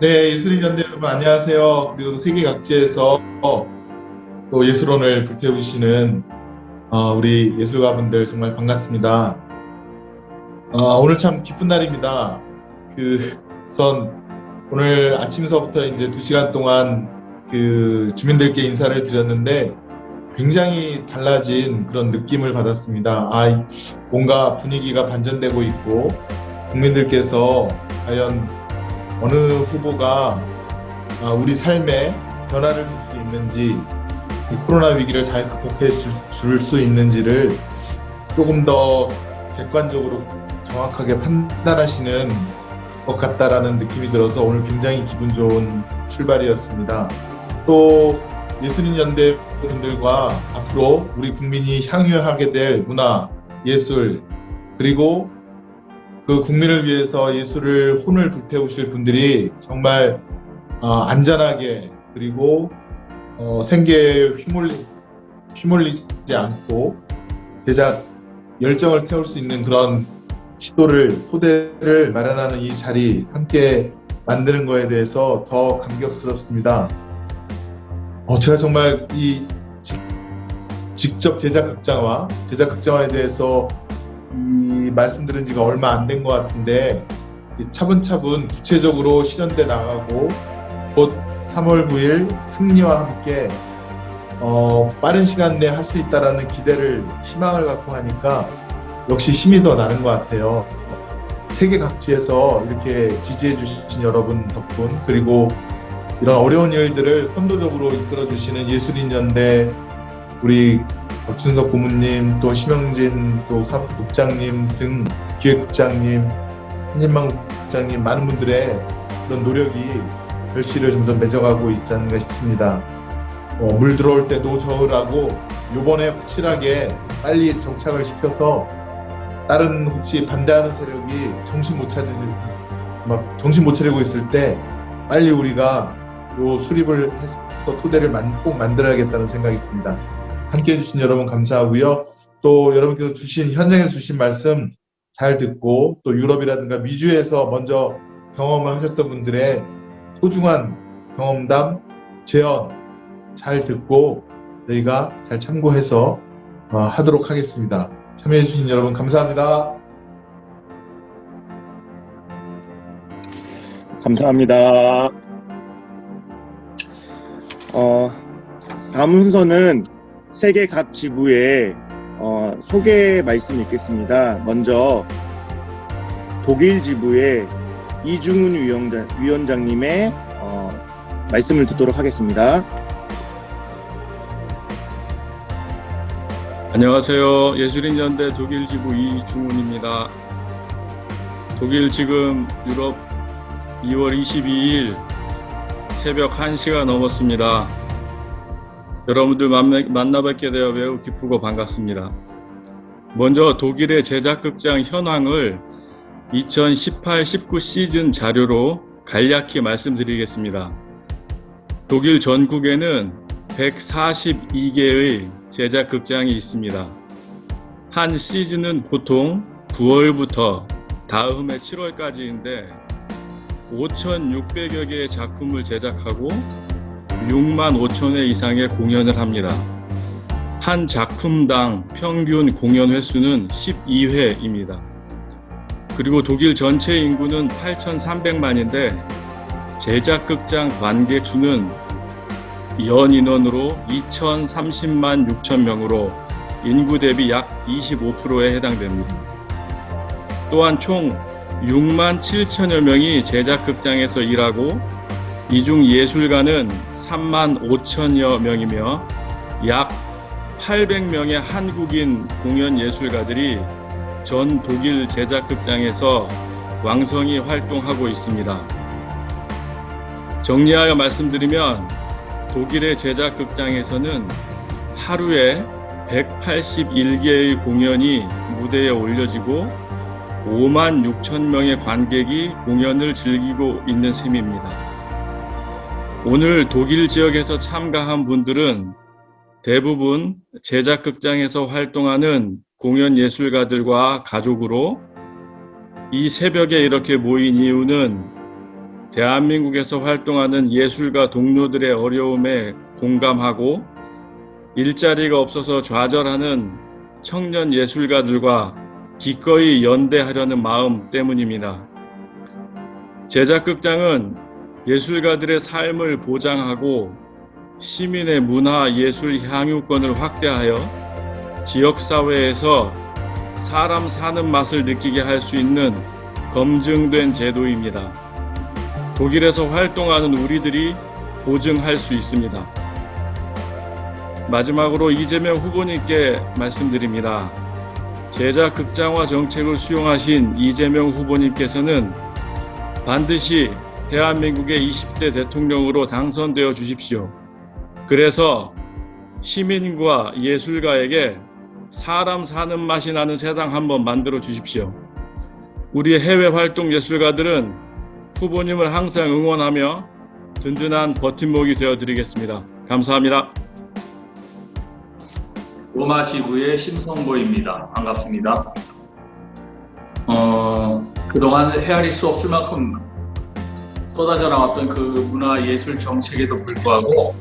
네, 예술인 연대 여러분 안녕하세요. 그리고 세계 각지에서 또 예술원을 불태우시는 우리 예술가분들 정말 반갑습니다. 오늘 참 기쁜 날입니다. 우선 오늘 아침서부터 이제 2시간 동안 주민들께 인사를 드렸는데 굉장히 달라진 그런 느낌을 받았습니다. 뭔가 분위기가 반전되고 있고 국민들께서 과연 어느 후보가 우리 삶에 변화를 줄 수 있는지, 이 코로나 위기를 잘 극복해 줄 수 있는지를 조금 더 객관적으로 정확하게 판단하시는 것 같다라는 느낌이 들어서 오늘 굉장히 기분 좋은 출발이었습니다. 또 예술인 연대 분들과 앞으로 우리 국민이 향유하게 될 문화, 예술, 그리고 그 국민을 위해서 예술을 혼을 불태우실 분들이 정말 안전하게, 그리고 생계에 휘몰리지 않고 제작 열정을 태울 수 있는 그런 토대를 마련하는 이 자리 함께 만드는 거에 대해서 더 감격스럽습니다. 제가 정말 직접 제작 극장화에 대해서 말씀드린 지가 얼마 안 된 것 같은데 차분차분 구체적으로 실현돼 나가고 곧 3월 9일 승리와 함께 빠른 시간 내에 할 수 있다라는 기대를, 희망을 갖고 하니까 역시 힘이 더 나는 것 같아요. 세계 각지에서 이렇게 지지해 주신 여러분 덕분, 그리고 이런 어려운 일들을 선도적으로 이끌어 주시는 예술인 연대 우리 박준석 고문님, 또 심영진 또 사무국장님 등 기획국장님, 한진망 국장님, 많은 분들의 그런 노력이 결실을 좀 더 맺어가고 있지 않는가 싶습니다. 물 들어올 때 노저으라고 요번에 확실하게 빨리 정착을 시켜서 다른 혹시 반대하는 세력이 정신 못 차리고 있을 때 빨리 우리가 요 수립을 해서 토대를 꼭 만들어야겠다는 생각이 듭니다. 함께 해주신 여러분 감사하고요. 또 여러분께서 현장에서 주신 말씀 잘 듣고, 또 유럽이라든가 미주에서 먼저 경험을 하셨던 분들의 소중한 경험담, 제언 잘 듣고 저희가 잘 참고해서 하도록 하겠습니다. 참여해주신 여러분 감사합니다. 감사합니다. 다음 순서는 세계 각 지부의 소개 말씀 있겠습니다. 먼저 독일 지부의 이중훈 위원장님의 말씀을 듣도록 하겠습니다. 안녕하세요. 예술인연대 독일 지부 이중훈입니다. 독일 지금 유럽 2월 22일 새벽 1시가 넘었습니다. 여러분들 만나 뵙게 되어 매우 기쁘고 반갑습니다. 먼저 독일의 제작극장 현황을 2018-19 시즌 자료로 간략히 말씀드리겠습니다. 독일 전국에는 142개의 제작극장이 있습니다. 한 시즌은 보통 9월부터 다음 해 7월까지인데 5,600여 개의 작품을 제작하고 6만 5천 회 이상의 공연을 합니다. 한 작품당 평균 공연 횟수는 12회입니다. 그리고 독일 전체 인구는 8,300만인데 제작극장 관객 수는 연 인원으로 2,030만 6천 명으로 인구 대비 약 25%에 해당됩니다. 또한 총 6만 7천여 명이 제작극장에서 일하고 이 중 예술가는 3만 5천여 명이며 약 800명의 한국인 공연 예술가들이 전 독일 제작극장에서 왕성히 활동하고 있습니다. 정리하여 말씀드리면 독일의 제작극장에서는 하루에 181개의 공연이 무대에 올려지고 5만 6천 명의 관객이 공연을 즐기고 있는 셈입니다. 오늘 독일 지역에서 참가한 분들은 대부분 제작극장에서 활동하는 공연 예술가들과 가족으로 이 새벽에 이렇게 모인 이유는 대한민국에서 활동하는 예술가 동료들의 어려움에 공감하고 일자리가 없어서 좌절하는 청년 예술가들과 기꺼이 연대하려는 마음 때문입니다. 제작극장은 예술가들의 삶을 보장하고 시민의 문화 예술 향유권을 확대하여 지역사회에서 사람 사는 맛을 느끼게 할 수 있는 검증된 제도입니다. 독일에서 활동하는 우리들이 보증할 수 있습니다. 마지막으로 이재명 후보님께 말씀드립니다. 제작 극장화 정책을 수용하신 이재명 후보님께서는 반드시 대한민국의 20대 대통령으로 당선되어 주십시오. 그래서 시민과 예술가에게 사람 사는 맛이 나는 세상 한번 만들어 주십시오. 우리 해외 활동 예술가들은 후보님을 항상 응원하며 든든한 버팀목이 되어드리겠습니다. 감사합니다. 로마 지부의 심성보입니다. 반갑습니다. 그동안 헤아릴 수 없을 만큼 쏟아져 나왔던 그 문화예술 정책에도 불구하고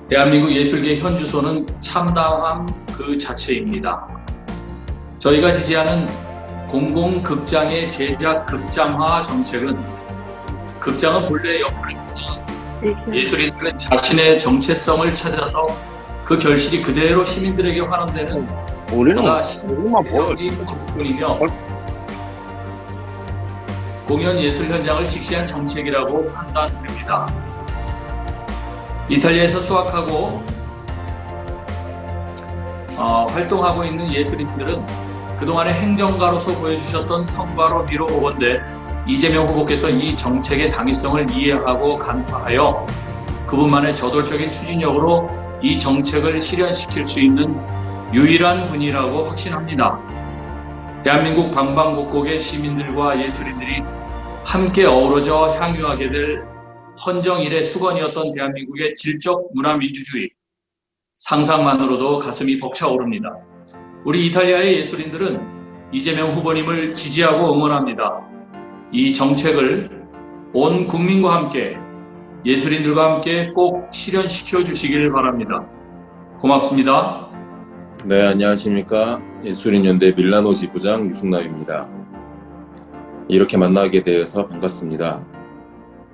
대한민국 예술계 현주소는 참담함 그 자체입니다. 저희가 지지하는 공공극장의 제작 극장화 정책은 극장은 본래 역할을 하며 예술인들은 자신의 정체성을 찾아서 그 결실이 그대로 시민들에게 환원되는 시민의 접근이며 공연 예술 현장을 직시한 정책이라고 판단됩니다. 이탈리아에서 수학하고 활동하고 있는 예술인들은 그동안의 행정가로서 보여주셨던 성과로 미뤄보건대 이재명 후보께서 이 정책의 당위성을 이해하고 간파하여 그분만의 저돌적인 추진력으로 이 정책을 실현시킬 수 있는 유일한 분이라고 확신합니다. 대한민국 방방곡곡의 시민들과 예술인들이 함께 어우러져 향유하게 될 헌정 일의 수건이었던 대한민국의 질적 문화민주주의, 상상만으로도 가슴이 벅차오릅니다. 우리 이탈리아의 예술인들은 이재명 후보님을 지지하고 응원합니다. 이 정책을 온 국민과 함께 예술인들과 함께 꼭 실현시켜 주시길 바랍니다. 고맙습니다. 네, 안녕하십니까. 예술인연대 밀라노 지부장 유승남입니다. 이렇게 만나게 되어서 반갑습니다.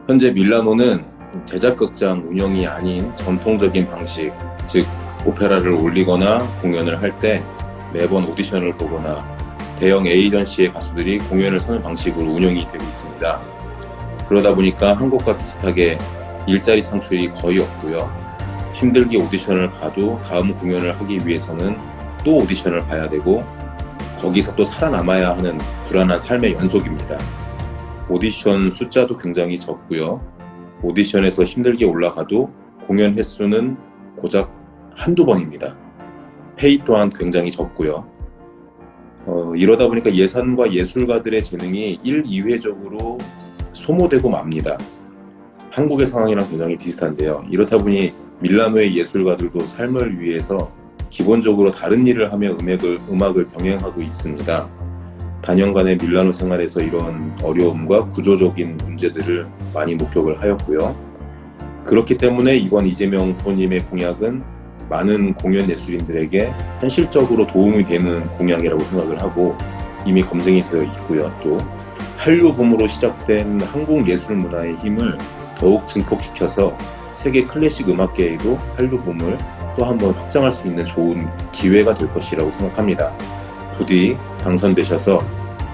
현재 밀라노는 제작극장 운영이 아닌 전통적인 방식, 즉 오페라를 올리거나 공연을 할 때 매번 오디션을 보거나 대형 에이전시의 가수들이 공연을 서는 방식으로 운영이 되고 있습니다. 그러다 보니까 한국과 비슷하게 일자리 창출이 거의 없고요. 힘들게 오디션을 봐도 다음 공연을 하기 위해서는 또 오디션을 봐야 되고 거기서 또 살아남아야 하는 불안한 삶의 연속입니다. 오디션 숫자도 굉장히 적고요. 오디션에서 힘들게 올라가도 공연 횟수는 고작 한두 번입니다. 페이 또한 굉장히 적고요. 이러다 보니까 예산과 예술가들의 재능이 1, 2회적으로 소모되고 맙니다. 한국의 상황이랑 굉장히 비슷한데요. 이렇다 보니 밀라노의 예술가들도 삶을 위해서 기본적으로 다른 일을 하며 음악을 병행하고 있습니다. 단연간의 밀라노 생활에서 이런 어려움과 구조적인 문제들을 많이 목격을 하였고요. 그렇기 때문에 이번 이재명 후보님의 공약은 많은 공연 예술인들에게 현실적으로 도움이 되는 공약이라고 생각을 하고 이미 검증이 되어 있고요. 또 한류 붐으로 시작된 한국 예술 문화의 힘을 더욱 증폭시켜서 세계 클래식 음악계에도 한류 붐을 또 한번 확장할 수 있는 좋은 기회가 될 것이라고 생각합니다. 부디 당선되셔서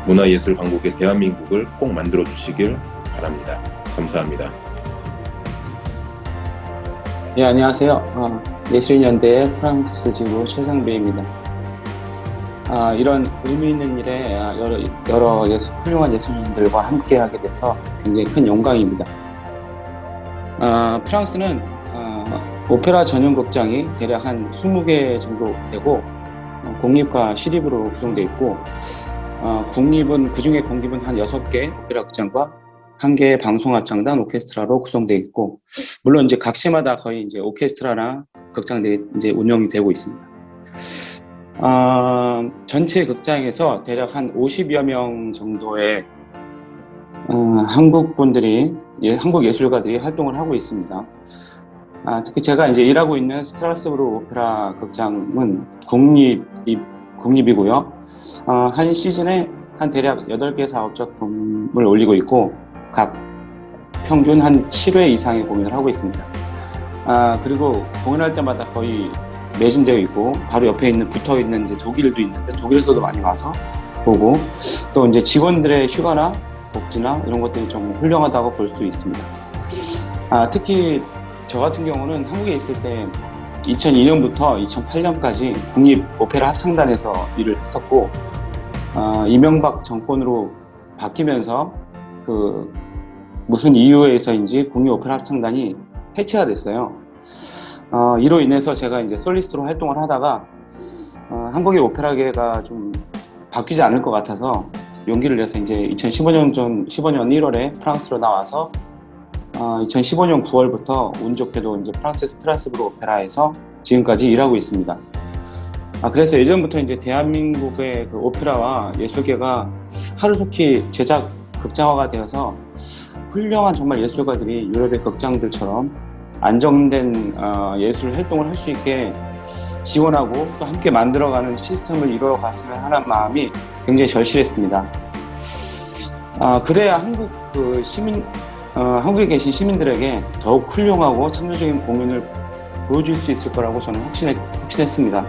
문화예술 강국의 대한민국을 꼭 만들어 주시길 바랍니다. 감사합니다. 네, 안녕하세요. 예술인연대의 프랑스 지부 최상배입니다. 이런 의미 있는 일에 여러 훌륭한 예술인들과 함께하게 돼서 굉장히 큰 영광입니다. 프랑스는 오페라 전용 극장이 대략 한 20개 정도 되고 공립과 시립으로 구성되어 있고 그중에 공립은 한 6개 오페라 극장과 1개의 방송합창단 오케스트라로 구성되어 있고 물론 이제 각 시마다 거의 이제 오케스트라나 극장들이 이제 운영이 되고 있습니다. 전체 극장에서 대략 한 50여 명 정도의 한국 분들이, 한국 예술가들이 활동을 하고 있습니다. 특히 제가 이제 일하고 있는 스트라스부르 오페라 극장은 국립이고요. 한 시즌에 한 대략 8개에서 9작품을 올리고 있고, 각 평균 한 7회 이상의 공연을 하고 있습니다. 그리고 공연할 때마다 거의 매진되어 있고, 바로 옆에 붙어 있는 이제 독일도 있는데, 독일에서도 많이 와서 보고, 또 이제 직원들의 휴가나 복지나 이런 것들이 좀 훌륭하다고 볼 수 있습니다. 특히 저 같은 경우는 한국에 있을 때 2002년부터 2008년까지 국립 오페라 합창단에서 일을 했었고, 이명박 정권으로 바뀌면서 무슨 이유에 의해서인지 국립 오페라 합창단이 해체가 됐어요. 이로 인해서 제가 이제 솔리스트로 활동을 하다가 한국의 오페라계가 좀 바뀌지 않을 것 같아서 용기를 내서 이제 2015년 1월에 프랑스로 나와서 2015년 9월부터 운 좋게도 이제 프랑스 스트라스부르 오페라에서 지금까지 일하고 있습니다. 그래서 예전부터 이제 대한민국의 그 오페라와 예술계가 하루속히 제작 극장화가 되어서 훌륭한 정말 예술가들이 유럽의 극장들처럼 안정된 예술 활동을 할 수 있게 지원하고 또 함께 만들어가는 시스템을 이루어갔으면 하는 마음이 굉장히 절실했습니다. 그래야 한국에 계신 시민들에게 더욱 훌륭하고 참여적인 공연을 보여줄 수 있을 거라고 저는 확신했습니다.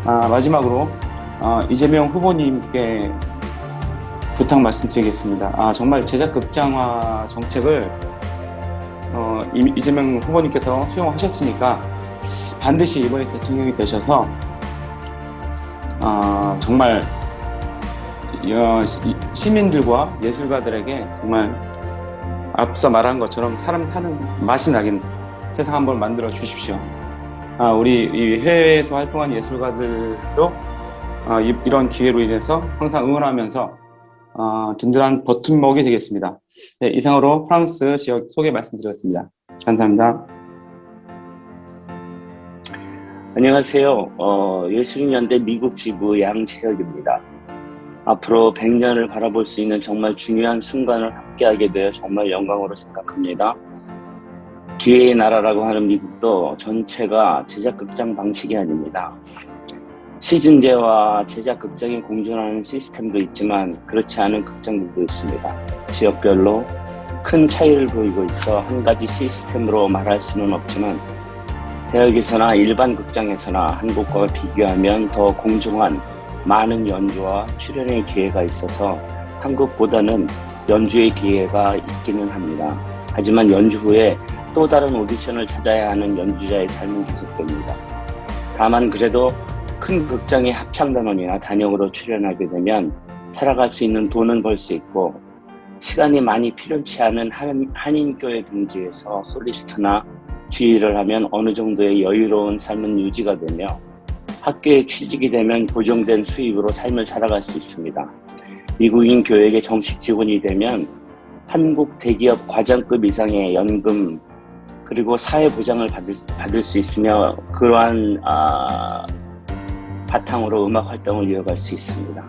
마지막으로 이재명 후보님께 부탁 말씀드리겠습니다. 정말 제작 극장화 정책을 이재명 후보님께서 수용하셨으니까 반드시 이번에 대통령이 되셔서 정말 시민들과 예술가들에게 정말 앞서 말한 것처럼 사람 사는 맛이 나긴 세상 한번 만들어 주십시오. 우리 이 해외에서 활동한 예술가들도 이런 기회로 인해서 항상 응원하면서 든든한 버팀목이 되겠습니다. 네, 이상으로 프랑스 지역 소개 말씀드렸습니다. 감사합니다. 안녕하세요. 예술인연대 미국 지부 양채혁입니다. 앞으로 100년을 바라볼 수 있는 정말 중요한 순간을 함께하게 되어 정말 영광으로 생각합니다. 기회의 나라라고 하는 미국도 전체가 제작극장 방식이 아닙니다. 시즌제와 제작극장이 공존하는 시스템도 있지만 그렇지 않은 극장들도 있습니다. 지역별로 큰 차이를 보이고 있어 한 가지 시스템으로 말할 수는 없지만 대학에서나 일반 극장에서나 한국과 비교하면 더 공정한 많은 연주와 출연의 기회가 있어서 한국보다는 연주의 기회가 있기는 합니다. 하지만 연주 후에 또 다른 오디션을 찾아야 하는 연주자의 삶은 계속됩니다. 다만 그래도 큰 극장의 합창단원이나 단역으로 출연하게 되면 살아갈 수 있는 돈은 벌 수 있고 시간이 많이 필요치 않은 한인교회 등지에서 솔리스트나 지휘를 하면 어느 정도의 여유로운 삶은 유지가 되며 학교에 취직이 되면 고정된 수입으로 삶을 살아갈 수 있습니다. 미국인 교육의 정식 직원이 되면 한국 대기업 과장급 이상의 연금 그리고 사회보장을 받을 수 있으며 그러한 바탕으로 음악 활동을 이어갈 수 있습니다.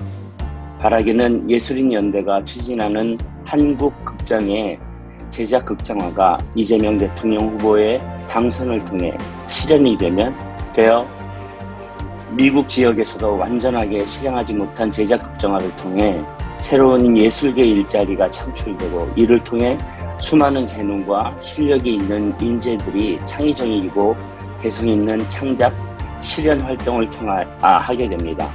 바라기는 예술인연대가 추진하는 한국 극장의 제작 극장화가 이재명 대통령 후보의 당선을 통해 실현이 되어 미국 지역에서도 완전하게 실행하지 못한 제작 극장화를 통해 새로운 예술계 일자리가 창출되고 이를 통해 수많은 재능과 실력이 있는 인재들이 창의적이고 개성 있는 창작, 실현 활동을 하게 됩니다.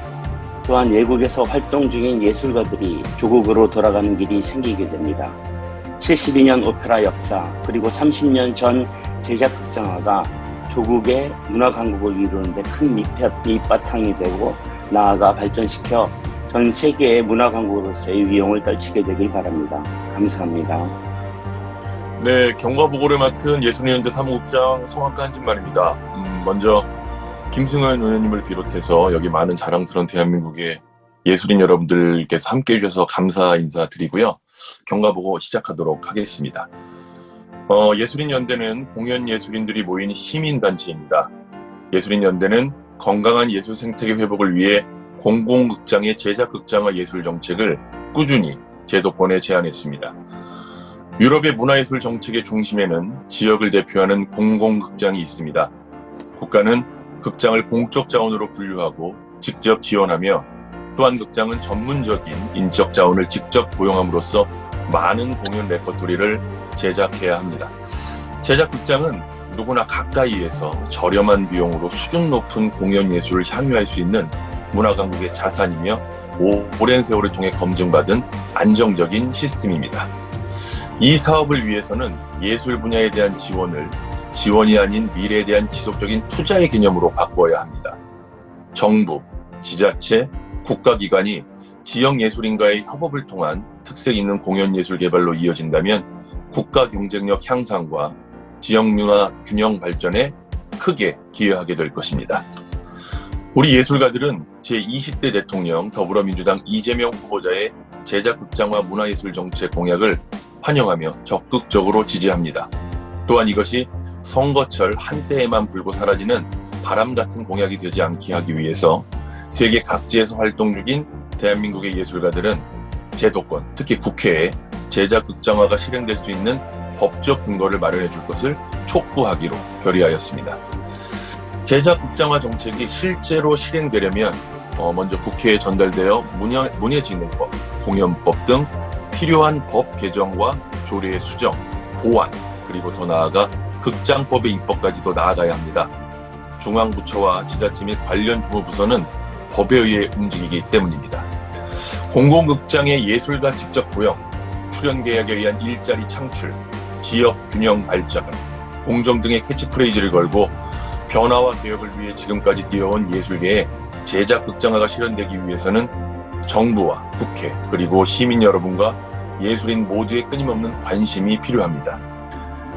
또한 외국에서 활동 중인 예술가들이 조국으로 돌아가는 길이 생기게 됩니다. 72년 오페라 역사 그리고 30년 전 제작 극장화가 조국의 문화 강국을 이루는데 큰 밑바탕이 되고 나아가 발전시켜 전 세계의 문화 강국으로서의 위용을 떨치게 되길 바랍니다. 감사합니다. 네, 경과보고를 맡은 예술인연대 사무국장 성악가 한진만입니다. 먼저 김승현 의원님을 비롯해서 여기 많은 자랑스러운 대한민국의 예술인 여러분들께서 함께해 주셔서 감사 인사드리고요. 경과보고 시작하도록 하겠습니다. 예술인연대는 공연 예술인들이 모인 시민단체입니다. 예술인연대는 건강한 예술 생태계 회복을 위해 공공극장의 제작극장화 예술 정책을 꾸준히 제도권에 제안했습니다. 유럽의 문화예술 정책의 중심에는 지역을 대표하는 공공극장이 있습니다. 국가는 극장을 공적 자원으로 분류하고 직접 지원하며 또한 극장은 전문적인 인적 자원을 직접 고용함으로써 많은 공연 레퍼토리를 제작해야 합니다. 제작 극장은 누구나 가까이에서 저렴한 비용으로 수준 높은 공연 예술을 향유할 수 있는 문화강국의 자산이며 오랜 세월을 통해 검증받은 안정적인 시스템입니다. 이 사업을 위해서는 예술 분야에 대한 지원이 아닌 미래에 대한 지속적인 투자의 개념으로 바꿔야 합니다. 정부, 지자체, 국가기관이 지역예술인과의 협업을 통한 특색 있는 공연예술 개발로 이어진다면 국가 경쟁력 향상과 지역문화 균형 발전에 크게 기여하게 될 것입니다. 우리 예술가들은 제20대 대통령 더불어민주당 이재명 후보자의 제작극장화 문화예술 정책 공약을 환영하며 적극적으로 지지합니다. 또한 이것이 선거철 한때에만 불고 사라지는 바람 같은 공약이 되지 않게 하기 위해서 세계 각지에서 활동 중인 대한민국의 예술가들은 제도권, 특히 국회에 제작극장화가 실행될 수 있는 법적 근거를 마련해 줄 것을 촉구하기로 결의하였습니다. 제작극장화 정책이 실제로 실행되려면 먼저 국회에 전달되어 문예진흥법, 공연법 등 필요한 법 개정과 조례의 수정, 보완, 그리고 더 나아가 극장법의 입법까지도 나아가야 합니다. 중앙부처와 지자체 및 관련 주무부서는 법에 의해 움직이기 때문입니다. 공공극장의 예술가 직접 고용, 출연 계약에 의한 일자리 창출, 지역 균형 발전, 공정 등의 캐치프레이즈를 걸고 변화와 개혁을 위해 지금까지 뛰어온 예술계의 제작 극장화가 실현되기 위해서는 정부와 국회 그리고 시민 여러분과 예술인 모두의 끊임없는 관심이 필요합니다.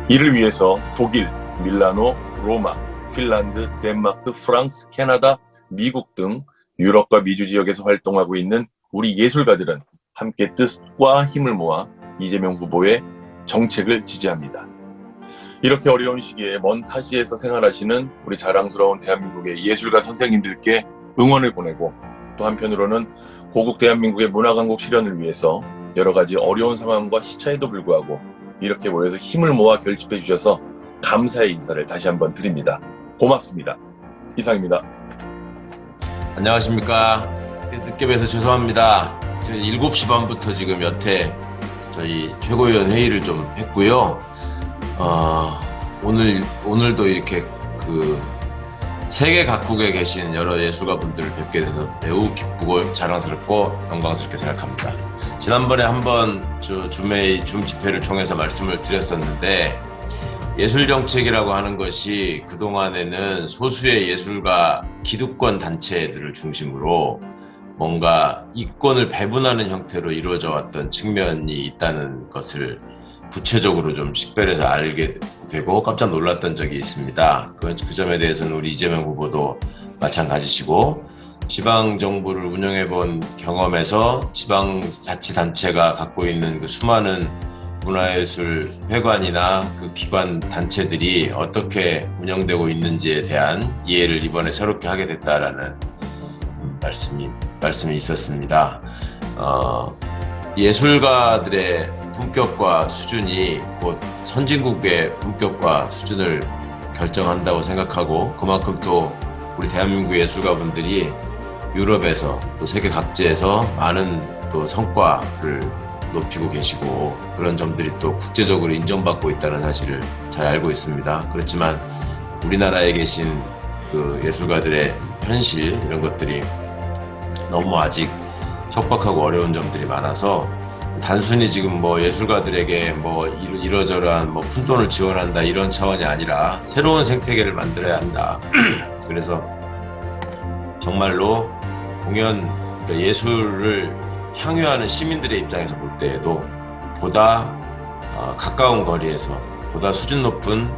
이를 위해서 독일, 밀라노, 로마, 핀란드, 덴마크, 프랑스, 캐나다, 미국 등 유럽과 미주 지역에서 활동하고 있는 우리 예술가들은 함께 뜻과 힘을 모아 이재명 후보의 정책을 지지합니다. 이렇게 어려운 시기에 먼 타지에서 생활하시는 우리 자랑스러운 대한민국의 예술가 선생님들께 응원을 보내고 또 한편으로는 고국 대한민국의 문화강국 실현을 위해서 여러 가지 어려운 상황과 시차에도 불구하고 이렇게 모여서 힘을 모아 결집해 주셔서 감사의 인사를 다시 한번 드립니다. 고맙습니다. 이상입니다. 안녕하십니까. 늦게 뵈서 죄송합니다. 저희 7시 반부터 지금 여태 저희 최고위원 회의를 좀 했고요. 오늘도 이렇게 세계 각국에 계신 여러 예술가분들을 뵙게 돼서 매우 기쁘고 자랑스럽고 영광스럽게 생각합니다. 지난번에 한번 줌 집회를 통해서 말씀을 드렸었는데 예술정책이라고 하는 것이 그동안에는 소수의 예술가 기득권 단체들을 중심으로 뭔가 이권을 배분하는 형태로 이루어져 왔던 측면이 있다는 것을 구체적으로 좀 식별해서 알게 되고 깜짝 놀랐던 적이 있습니다. 그 점에 대해서는 우리 이재명 후보도 마찬가지시고 지방정부를 운영해본 경험에서 지방자치단체가 갖고 있는 그 수많은 문화예술 회관이나 그 기관 단체들이 어떻게 운영되고 있는지에 대한 이해를 이번에 새롭게 하게 됐다라는 말씀이 있었습니다. 예술가들의 품격과 수준이 곧 선진국의 품격과 수준을 결정한다고 생각하고 그만큼 또 우리 대한민국 예술가분들이 유럽에서 또 세계 각지에서 많은 또 성과를 높이고 계시고 그런 점들이 또 국제적으로 인정받고 있다는 사실을 잘 알고 있습니다. 그렇지만 우리나라에 계신 그 예술가들의 현실 이런 것들이 너무 아직 척박하고 어려운 점들이 많아서 단순히 지금 예술가들에게 이러저러한 푼돈을 지원한다 이런 차원이 아니라 새로운 생태계를 만들어야 한다. 그래서 정말로 그러니까 예술을 향유하는 시민들의 입장에서 볼 때에도 보다 가까운 거리에서 보다 수준 높은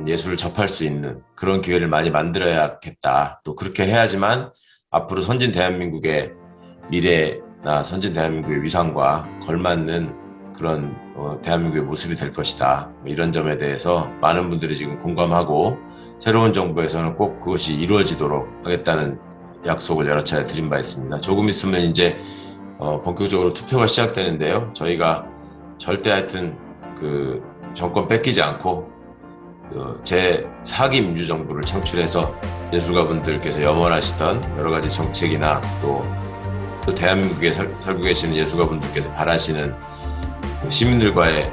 예술을 접할 수 있는 그런 기회를 많이 만들어야겠다. 또 그렇게 해야지만 앞으로 선진 대한민국의 미래나 선진 대한민국의 위상과 걸맞는 그런 대한민국의 모습이 될 것이다. 이런 점에 대해서 많은 분들이 지금 공감하고 새로운 정부에서는 꼭 그것이 이루어지도록 하겠다는 약속을 여러 차례 드린 바 있습니다. 조금 있으면 이제 본격적으로 투표가 시작되는데요. 저희가 절대 하여튼 그 정권 뺏기지 않고 제 4기 민주정부를 창출해서 예술가분들께서 염원하시던 여러 가지 정책이나 또 대한민국에 살고 계시는 예술가분들께서 바라시는 시민들과의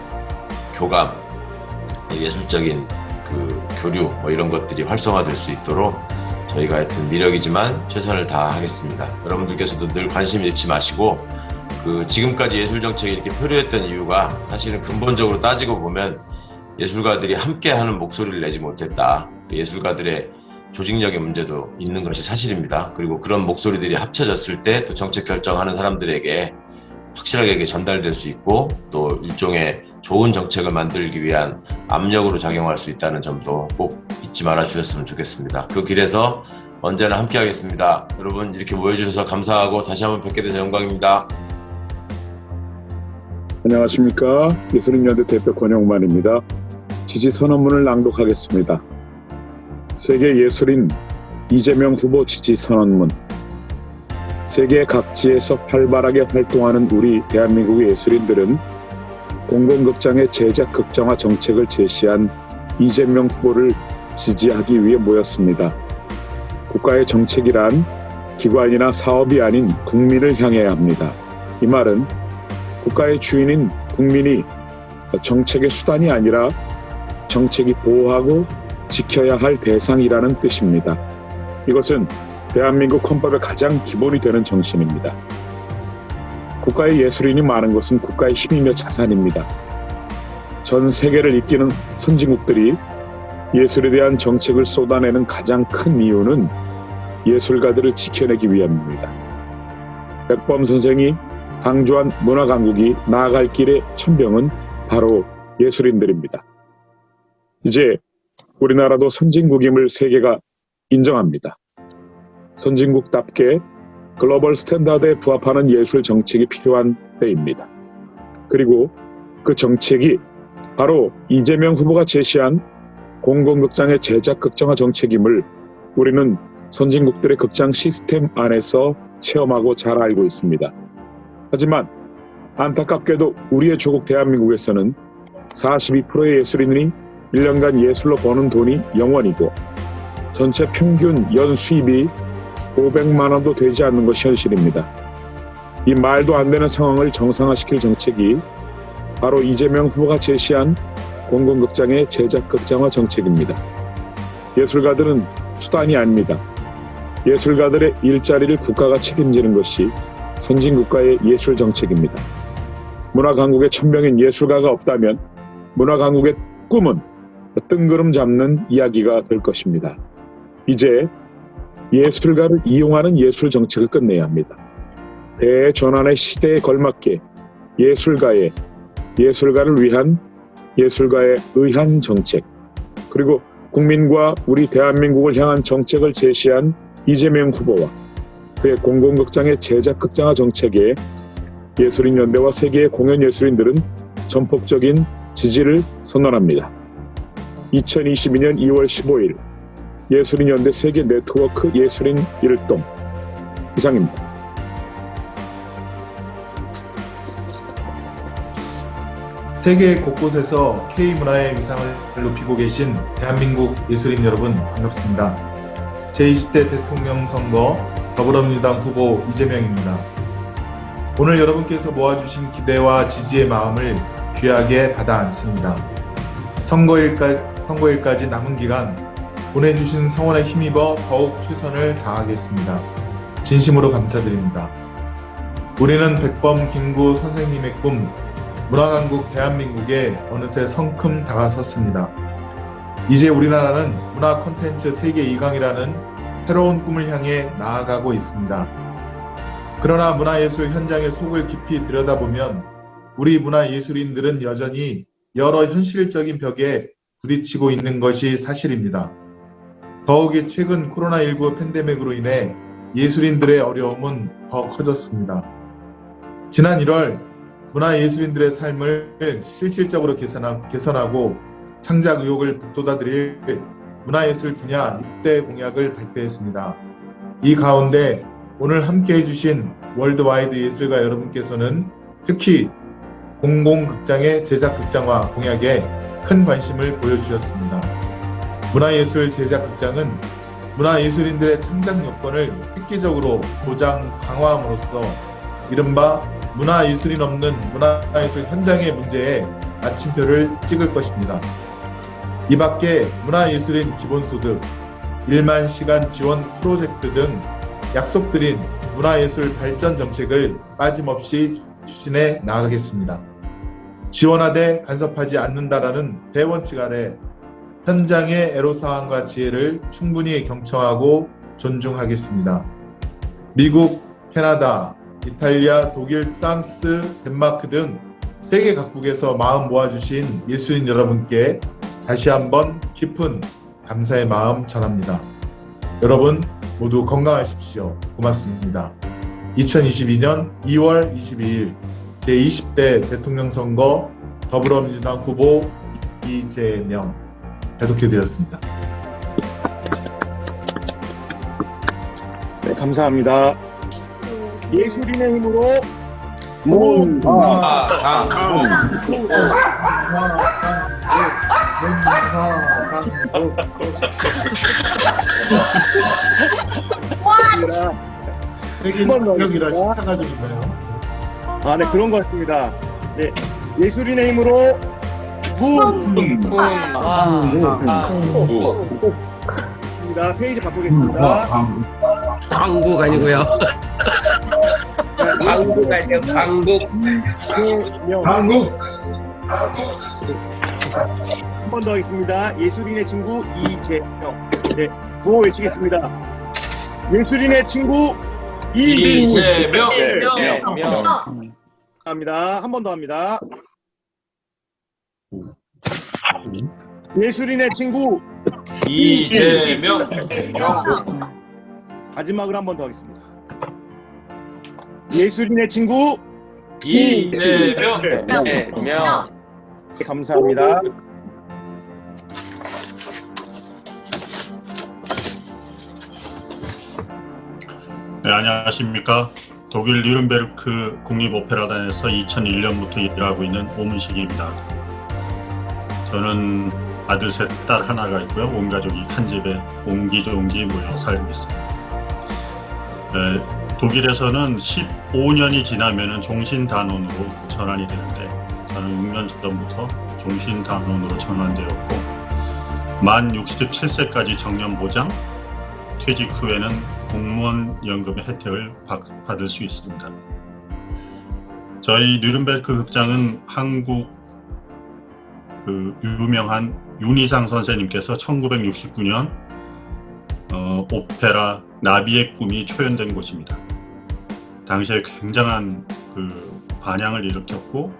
교감, 예술적인 그 교류 이런 것들이 활성화될 수 있도록 저희가 하여튼 미력이지만 최선을 다하겠습니다. 여러분들께서도 늘 관심 잃지 마시고 지금까지 예술 정책이 이렇게 표류했던 이유가 사실은 근본적으로 따지고 보면 예술가들이 함께하는 목소리를 내지 못했다. 예술가들의 조직력의 문제도 있는 것이 사실입니다. 그리고 그런 목소리들이 합쳐졌을 때 또 정책 결정하는 사람들에게 확실하게 전달될 수 있고 또 일종의 좋은 정책을 만들기 위한 압력으로 작용할 수 있다는 점도 꼭 잊지 말아 주셨으면 좋겠습니다. 그 길에서 언제나 함께 하겠습니다. 여러분 이렇게 모여주셔서 감사하고 다시 한번 뵙게 돼서 영광입니다. 안녕하십니까. 예술인연대 대표 권영만입니다. 지지 선언문을 낭독하겠습니다. 세계 예술인 이재명 후보 지지 선언문. 세계 각지에서 활발하게 활동하는 우리 대한민국의 예술인들은 공공극장의 제작 극장화 정책을 제시한 이재명 후보를 지지하기 위해 모였습니다. 국가의 정책이란 기관이나 사업이 아닌 국민을 향해야 합니다. 이 말은 국가의 주인인 국민이 정책의 수단이 아니라 정책이 보호하고 지켜야 할 대상이라는 뜻입니다. 이것은 대한민국 헌법의 가장 기본이 되는 정신입니다. 국가의 예술인이 많은 것은 국가의 힘이며 자산입니다. 전 세계를 이끄는 선진국들이 예술에 대한 정책을 쏟아내는 가장 큰 이유는 예술가들을 지켜내기 위함입니다. 백범 선생이 강조한 문화강국이 나아갈 길의 천병은 바로 예술인들입니다. 이제 우리나라도 선진국임을 세계가 인정합니다. 선진국답게 글로벌 스탠다드에 부합하는 예술 정책이 필요한 때입니다. 그리고 그 정책이 바로 이재명 후보가 제시한 공공극장의 제작 극장화 정책임을 우리는 선진국들의 극장 시스템 안에서 체험하고 잘 알고 있습니다. 하지만 안타깝게도 우리의 조국 대한민국에서는 42%의 예술인이 1년간 예술로 버는 돈이 0원이고 전체 평균 연 수입이 500만 원도 되지 않는 것이 현실입니다. 이 말도 안 되는 상황을 정상화시킬 정책이 바로 이재명 후보가 제시한 공공극장의 제작 극장화 정책입니다. 예술가들은 수단이 아닙니다. 예술가들의 일자리를 국가가 책임지는 것이 선진국가의 예술 정책입니다. 문화강국의 천명인 예술가가 없다면 문화강국의 꿈은 뜬구름 잡는 이야기가 될 것입니다. 이제 예술가를 이용하는 예술 정책을 끝내야 합니다. 대전환의 시대에 걸맞게 예술가를 위한 예술가에 의한 정책, 그리고 국민과 우리 대한민국을 향한 정책을 제시한 이재명 후보와 그의 공공극장의 제작 극장화 정책에 예술인연대와 세계의 공연예술인들은 전폭적인 지지를 선언합니다. 2022년 2월 15일 예술인연대 세계 네트워크 예술인 일동 이상입니다. 세계 곳곳에서 K문화의 위상을 높이고 계신 대한민국 예술인 여러분 반갑습니다. 제20대 대통령 선거 더불어민주당 후보 이재명입니다. 오늘 여러분께서 모아주신 기대와 지지의 마음을 귀하게 받아 안습니다. 선거일까지 남은 기간 보내주신 성원에 힘입어 더욱 최선을 다하겠습니다. 진심으로 감사드립니다. 우리는 백범 김구 선생님의 꿈 문화강국 대한민국에 어느새 성큼 다가섰습니다. 이제 우리나라는 문화 콘텐츠 세계 2강이라는 새로운 꿈을 향해 나아가고 있습니다. 그러나 문화예술 현장의 속을 깊이 들여다보면 우리 문화예술인들은 여전히 여러 현실적인 벽에 부딪히고 있는 것이 사실입니다. 더욱이 최근 코로나19 팬데믹으로 인해 예술인들의 어려움은 더 커졌습니다. 지난 1월 문화예술인들의 삶을 실질적으로 개선하고 창작 의욕을 북돋아드릴 문화예술 분야 6대 공약을 발표했습니다. 이 가운데 오늘 함께 해주신 월드와이드 예술가 여러분께서는 특히 공공극장의 제작 극장화 공약에 큰 관심을 보여주셨습니다. 문화예술 제작 극장은 문화예술인들의 창작 여건을 획기적으로 보장 강화함으로써 이른바 문화예술인 없는 문화예술 현장의 문제에 마침표를 찍을 것입니다. 이 밖에 문화예술인 기본소득, 1만 시간 지원 프로젝트 등 약속드린 문화예술 발전 정책을 빠짐없이 추진해 나가겠습니다. 지원하되 간섭하지 않는다라는 대원칙 아래 현장의 애로사항과 지혜를 충분히 경청하고 존중하겠습니다. 미국, 캐나다, 이탈리아, 독일, 프랑스, 덴마크 등 세계 각국에서 마음 모아주신 예술인 여러분께 다시 한번 깊은 감사의 마음 전합니다. 여러분 모두 건강하십시오. 고맙습니다. 2022년 2월 22일 제20대 대통령 선거 더불어민주당 후보 이재명 대독해드렸습니다. 네, 감사합니다. 예술인의 힘으로 여기라 시작하고 있나요? 아, 네, 그런 것 같습니다. 네, 예술인의 힘으로 페이지 바꾸겠습니다. 광국 아니고요. 광국 아니에요. 광국. 한 번 더 하겠습니다. 예술인의 친구 이재명. 네, 구호 외치겠습니다. 예술인의 친구 이재명. 합니다. 한 번 더 합니다. 예술인의 친구 이재명. 마지막으로 한 번 더 하겠습니다. 예술인의 친구 이재명. 네, 감사합니다. 네, 안녕하십니까. 독일 뉘른베르크 국립오페라단에서 2001년부터 일하고 있는 오문식입니다. 저는 아들 셋, 딸 하나가 있고요. 온 가족이 한 집에 옹기종기 모여 살고 있습니다. 독일에서는 15년이 지나면 종신단원으로 전환이 되는데 저는 6년 전부터 종신단원으로 전환되었고 만 67세까지 정년보장, 퇴직 후에는 공무원 연금의 혜택을 받을 수 있습니다. 저희 뉘른베르크 극장은 한국 유명한 윤희상 선생님께서 1969년 오페라 나비의 꿈이 초연된 곳입니다. 당시에 굉장한 반향을 일으켰고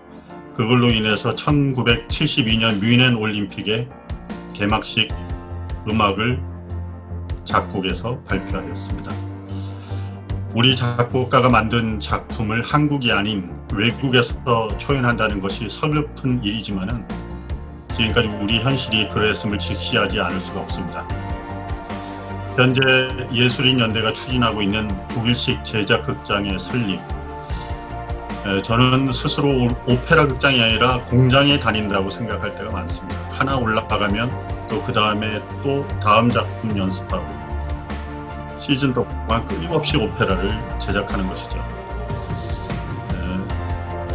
그걸로 인해서 1972년 뮌헨 올림픽에 개막식 음악을 작곡해서 발표하였습니다. 우리 작곡가가 만든 작품을 한국이 아닌 외국에서 초연한다는 것이 서글픈 일이지만은 지금까지 우리 현실이 그랬음을 직시하지 않을 수가 없습니다. 현재 예술인연대가 추진하고 있는 독일식 제작극장의 설립, 저는 스스로 오페라 극장이 아니라 공장에 다닌다고 생각할 때가 많습니다. 하나 올라가면 또 그 다음에 또 다음 작품 연습하고 시즌 동안 끊임없이 오페라를 제작하는 것이죠.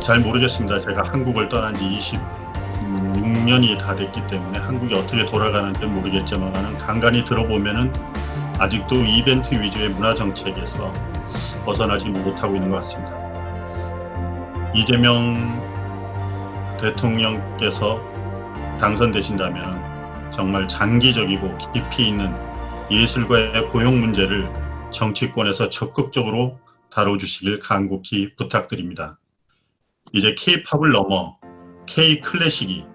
잘 모르겠습니다. 제가 한국을 떠난 지 26년이 다 됐기 때문에 한국이 어떻게 돌아가는지 모르겠지만 간간히 들어보면은 아직도 이벤트 위주의 문화 정책에서 벗어나지 못하고 있는 것 같습니다. 이재명 대통령께서 당선되신다면 정말 장기적이고 깊이 있는 예술가의 고용 문제를 정치권에서 적극적으로 다뤄주시길 간곡히 부탁드립니다. 이제 K-팝을 넘어 K-클래식이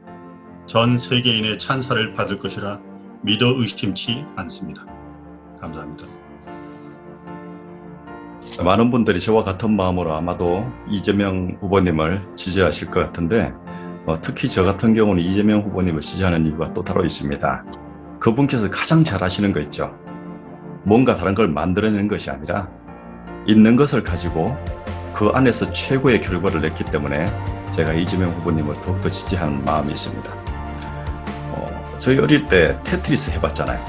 전 세계인의 찬사를 받을 것이라 믿어 의심치 않습니다. 감사합니다. 많은 분들이 저와 같은 마음으로 아마도 이재명 후보님을 지지하실 것 같은데 특히 저 같은 경우는 이재명 후보님을 지지하는 이유가 또 따로 있습니다. 그분께서 가장 잘 하시는 거 있죠. 뭔가 다른 걸 만들어내는 것이 아니라 있는 것을 가지고 그 안에서 최고의 결과를 냈기 때문에 제가 이재명 후보님을 더욱더 지지하는 마음이 있습니다. 저희 어릴 때 테트리스 해봤잖아요.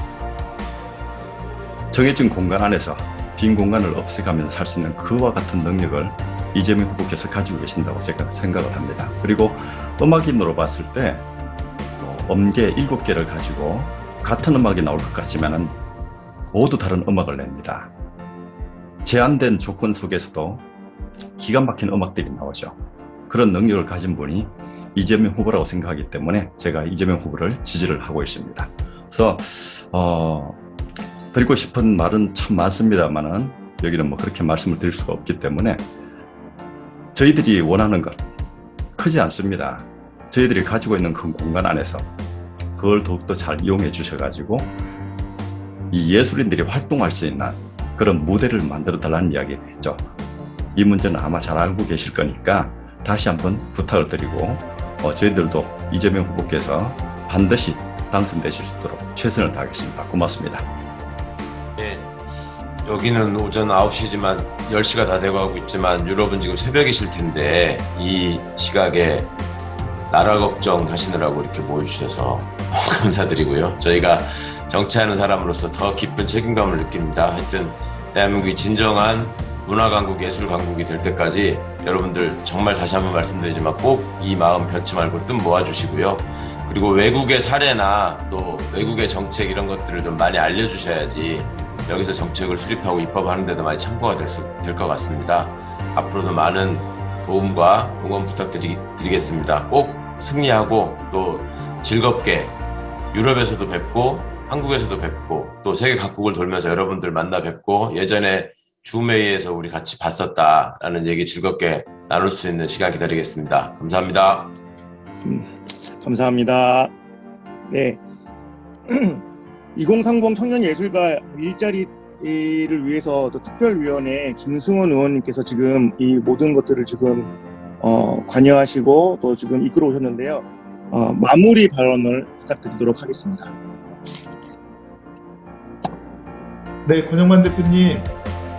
정해진 공간 안에서 빈 공간을 없애가면서 살 수 있는 그와 같은 능력을 이재명 후보께서 가지고 계신다고 제가 생각을 합니다. 그리고 음악인으로 봤을 때 음계 7개를 가지고 같은 음악이 나올 것 같지만은 모두 다른 음악을 냅니다. 제한된 조건 속에서도 기가 막힌 음악들이 나오죠. 그런 능력을 가진 분이 이재명 후보라고 생각하기 때문에 제가 이재명 후보를 지지를 하고 있습니다. 그래서 드리고 싶은 말은 참 많습니다만은 여기는 뭐 그렇게 말씀을 드릴 수가 없기 때문에 저희들이 원하는 것 크지 않습니다. 저희들이 가지고 있는 그 공간 안에서 그걸 더욱더 잘 이용해 주셔가지고 이 예술인들이 활동할 수 있는 그런 무대를 만들어 달라는 이야기겠죠. 이 문제는 아마 잘 알고 계실 거니까 다시 한번 부탁을 드리고 저희들도 이재명 후보께서 반드시 당선되실 수 있도록 최선을 다하겠습니다. 고맙습니다. 네, 여기는 오전 9시지만 10시가 다 되고 있지만 유럽은 지금 새벽이실 텐데 이 시각에 나라 걱정 하시느라고 이렇게 모여주셔서 감사드리고요. 저희가 정치하는 사람으로서 더 깊은 책임감을 느낍니다. 하여튼 대한민국이 진정한 문화강국, 예술강국이 될 때까지 여러분들 정말 다시 한번 말씀드리지만 꼭 이 마음 변치 말고 뜻 모아주시고요. 그리고 외국의 사례나 또 외국의 정책 이런 것들을 좀 많이 알려주셔야지 여기서 정책을 수립하고 입법하는 데도 많이 참고가 될 것 같습니다. 앞으로도 많은 도움과 응원 부탁드리겠습니다. 꼭 승리하고 또 즐겁게 유럽에서도 뵙고 한국에서도 뵙고 또 세계 각국을 돌면서 여러분들 만나 뵙고 예전에 줌회의에서 우리 같이 봤었다라는 얘기 즐겁게 나눌 수 있는 시간 기다리겠습니다. 감사합니다. 감사합니다. 네. 2030 청년예술가 일자리를 위해서 또 특별위원회 김승원 의원님께서 지금 이 모든 것들을 지금 관여하시고 또 지금 이끌어 오셨는데요. 마무리 발언을 부탁드리도록 하겠습니다. 네, 권영만 대표님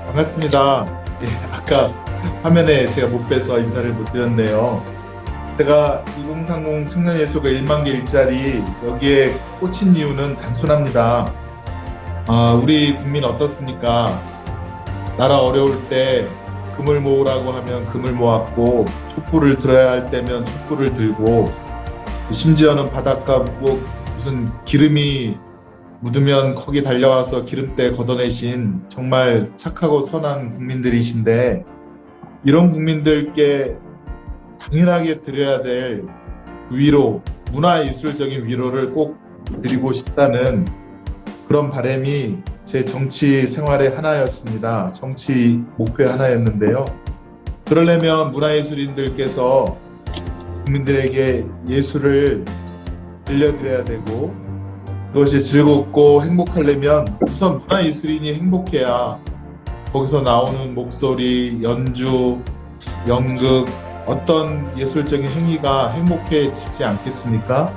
반갑습니다. 예, 아까 화면에 제가 못 뵈서 인사를 못 드렸네요. 제가 2030 청년예술가 1만 개 일자리 여기에 꽂힌 이유는 단순합니다. 우리 국민 어떻습니까? 나라 어려울 때 금을 모으라고 하면 금을 모았고 촛불을 들어야 할 때면 촛불을 들고 심지어는 바닷가 무슨 기름이 묻으면 거기 달려와서 기름때 걷어내신 정말 착하고 선한 국민들이신데 이런 국민들께 당연하게 드려야 될 위로, 문화예술적인 위로를 꼭 드리고 싶다는 그런 바람이 제 정치 생활의 하나였습니다. 정치 목표의 하나였는데요. 그러려면 문화예술인들께서 국민들에게 예술을 들려드려야 되고 그것이 즐겁고 행복하려면 우선 문화예술인이 행복해야 거기서 나오는 목소리, 연주, 연극, 어떤 예술적인 행위가 행복해지지 않겠습니까?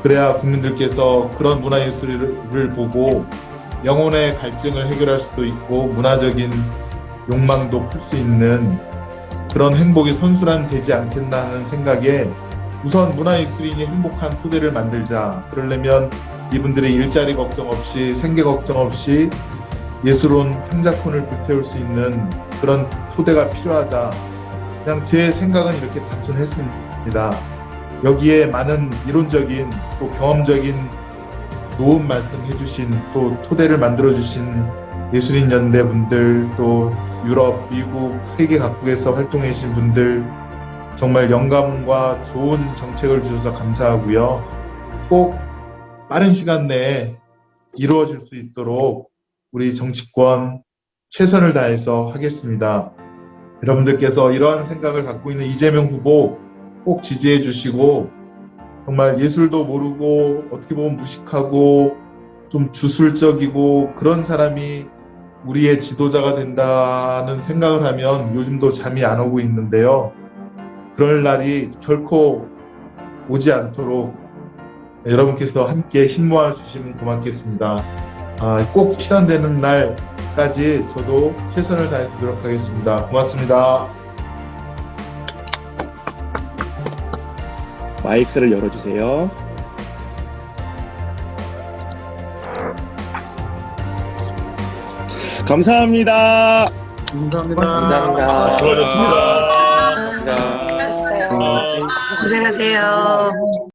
그래야 국민들께서 그런 문화예술을 보고 영혼의 갈증을 해결할 수도 있고 문화적인 욕망도 풀 수 있는 그런 행복이 선순환 되지 않겠나 하는 생각에 우선 문화예술인이 행복한 토대를 만들자. 그러려면 이분들의 일자리 걱정 없이 생계 걱정 없이 예술혼 창작혼을 불태울 수 있는 그런 토대가 필요하다. 그냥 제 생각은 이렇게 단순했습니다. 여기에 많은 이론적인 또 경험적인 좋은 말씀 해주신 또 토대를 만들어주신 예술인 연대 분들 또 유럽, 미국, 세계 각국에서 활동해 주신 분들 정말 영감과 좋은 정책을 주셔서 감사하고요. 꼭 빠른 시간 내에 이루어질 수 있도록 우리 정치권 최선을 다해서 하겠습니다. 여러분들께서 이러한 생각을 갖고 있는 이재명 후보 꼭 지지해 주시고 정말 예술도 모르고 어떻게 보면 무식하고 좀 주술적이고 그런 사람이 우리의 지도자가 된다는 생각을 하면 요즘도 잠이 안 오고 있는데요. 그럴 날이 결코 오지 않도록 여러분께서 함께 힘 모아 주시면 고맙겠습니다. 꼭 실현되는 날 때까지 저도 최선을 다해서 노력하겠습니다. 고맙습니다. 마이크를 열어주세요. 감사합니다. 감사합니다. 감사합니다. 수고하셨습니다.